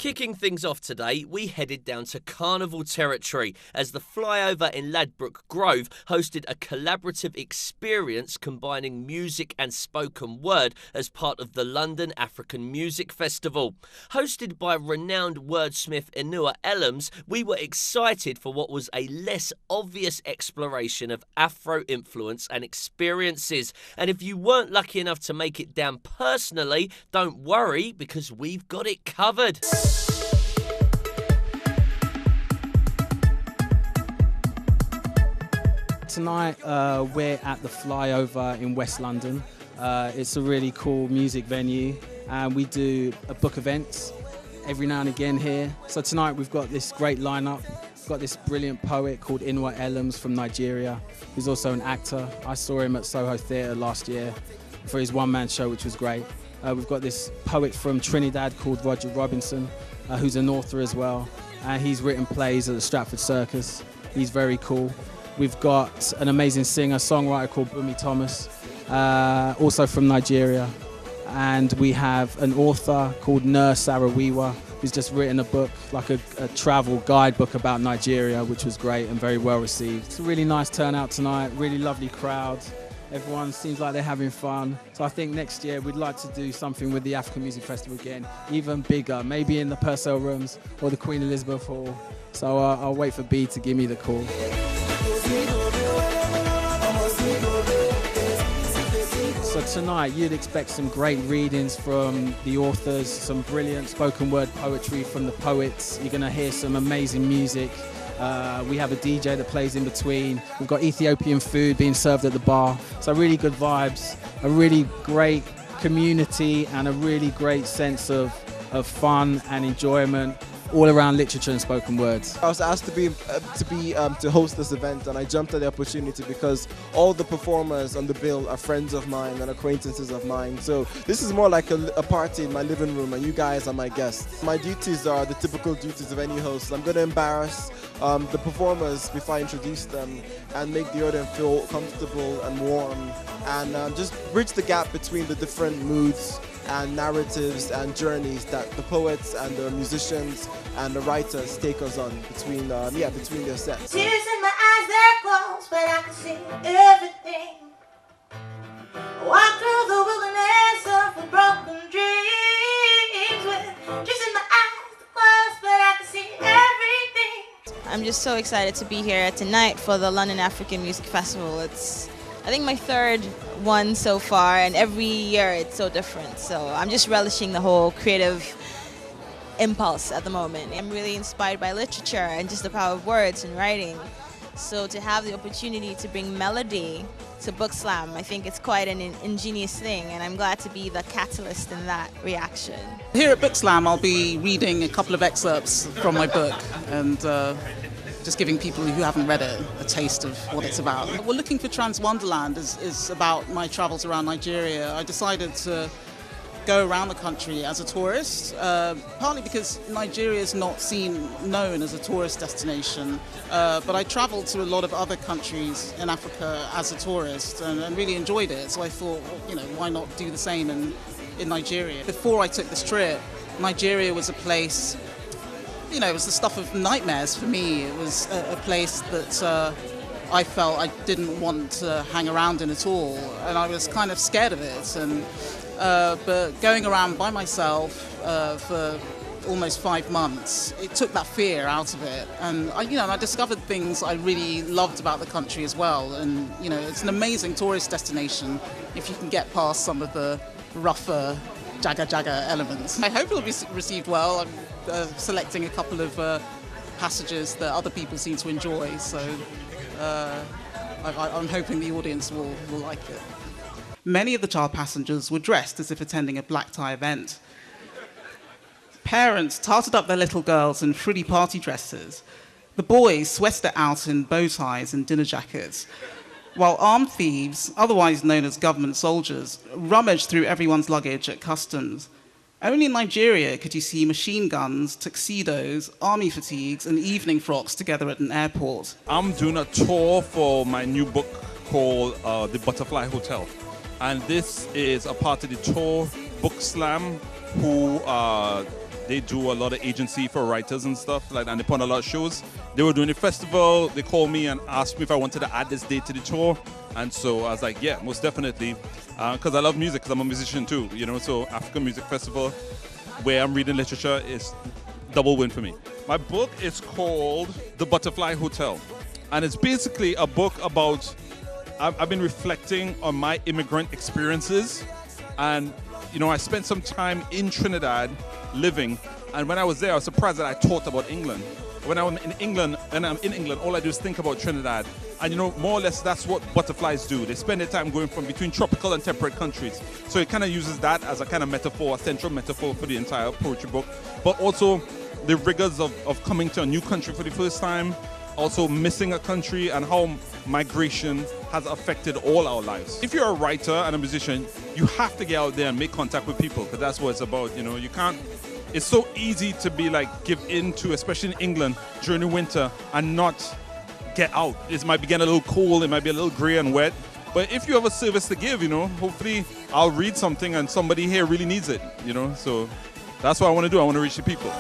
Kicking things off today, we headed down to Carnival territory as the flyover in Ladbroke Grove hosted a collaborative experience combining music and spoken word as part of the London African Music Festival. Hosted by renowned wordsmith Inua Ellams, we were excited for what was a less obvious exploration of Afro influence and experiences. And if you weren't lucky enough to make it down personally, don't worry, because we've got it covered. Tonight we're at the Flyover in West London. It's a really cool music venue and we do book events every now and again here. So tonight we've got this great lineup. We've got this brilliant poet called Inua Ellams from Nigeria, who's also an actor. I saw him at Soho Theatre last year for his one-man show, which was great. We've got this poet from Trinidad called Roger Robinson, who's an author as well, and he's written plays at the Stratford Circus. He's very cool. We've got an amazing singer-songwriter called Bumi Thomas, also from Nigeria, and we have an author called Saro-Wiwa, who's just written a book, like a travel guidebook about Nigeria, which was great and very well received. It's a really nice turnout tonight, really lovely crowd. Everyone seems like they're having fun. So I think next year we'd like to do something with the African Music Festival again, even bigger, maybe in the Purcell Rooms or the Queen Elizabeth Hall. So I'll wait for B to give me the call. So tonight you'd expect some great readings from the authors, some brilliant spoken word poetry from the poets. You're going to hear some amazing music. We have a DJ that plays in between. We've got Ethiopian food being served at the bar. So really good vibes, a really great community and a really great sense of fun and enjoyment all around literature and spoken words. I was asked to host this event, and I jumped at the opportunity because all the performers on the bill are friends of mine and acquaintances of mine. So this is more like a party in my living room, and you guys are my guests. My duties are the typical duties of any host. I'm going to embarrass the performers before I introduce them and make the audience feel comfortable and warm, and just bridge the gap between the different moods and narratives and journeys that the poets and the musicians and the writers take us on between their sets. Tears in my eyes, they're closed, but I can see everything. Walk through the wilderness of broken dreams with tears in my eyes, they're closed, but I can see everything. I'm just so excited to be here tonight for the London African Music Festival. It's, I think, my third one so far, and every year it's so different. So I'm just relishing the whole creative impulse at the moment. I'm really inspired by literature and just the power of words and writing. So to have the opportunity to bring melody to Book Slam, I think it's quite an ingenious thing, and I'm glad to be the catalyst in that reaction. Here at Book Slam, I'll be reading a couple of excerpts from my book and just giving people who haven't read it a taste of what it's about. We're looking for Trans Wonderland is about my travels around Nigeria. I decided to go around the country as a tourist, partly because Nigeria is not known as a tourist destination, but I traveled to a lot of other countries in Africa as a tourist and really enjoyed it. So I thought, well, why not do the same in Nigeria? Before I took this trip, Nigeria was a place, it was the stuff of nightmares for me. It was a place that I felt I didn't want to hang around in at all, and I was kind of scared of it. And but going around by myself for almost 5 months, it took that fear out of it, and I discovered things I really loved about the country as well. And it's an amazing tourist destination if you can get past some of the rougher jaga elements. I hope it'll be received well. I'm selecting a couple of passages that other people seem to enjoy, so I'm hoping the audience will like it. Many of the child passengers were dressed as if attending a black tie event. Parents tarted up their little girls in frilly party dresses. The boys sweated it out in bow ties and dinner jackets, while armed thieves, otherwise known as government soldiers, rummaged through everyone's luggage at customs. Only in Nigeria could you see machine guns, tuxedos, army fatigues, and evening frocks together at an airport. I'm doing a tour for my new book called The Butterfly Hotel. And this is a part of the tour. Book Slam, who They do a lot of agency for writers and stuff, like, and they put on a lot of shows. They were doing a festival. They called me and asked me if I wanted to add this date to the tour. And so I was like, yeah, most definitely. Because I love music, because I'm a musician too, you know. So African Music Festival, where I'm reading literature, is double win for me. My book is called The Butterfly Hotel. And it's basically a book about, I've been reflecting on my immigrant experiences. And, you know, I spent some time in Trinidad living. And when I was there, I was surprised that I taught about England. When I'm in England, all I do is think about Trinidad. And, you know, more or less that's what butterflies do. They spend their time going from between tropical and temperate countries. So it kind of uses that as a kind of metaphor, a central metaphor for the entire poetry book. But also the rigors of coming to a new country for the first time, also missing a country, and how migration has affected all our lives. If you're a writer and a musician, you have to get out there and make contact with people, because that's what it's about. You know, you can't, it's so easy to be like, give in to, especially in England during the winter, and not get out. It might be getting a little cold, it might be a little gray and wet, but if you have a service to give, you know, hopefully I'll read something and somebody here really needs it, you know, so that's what I want to do. I want to reach the people.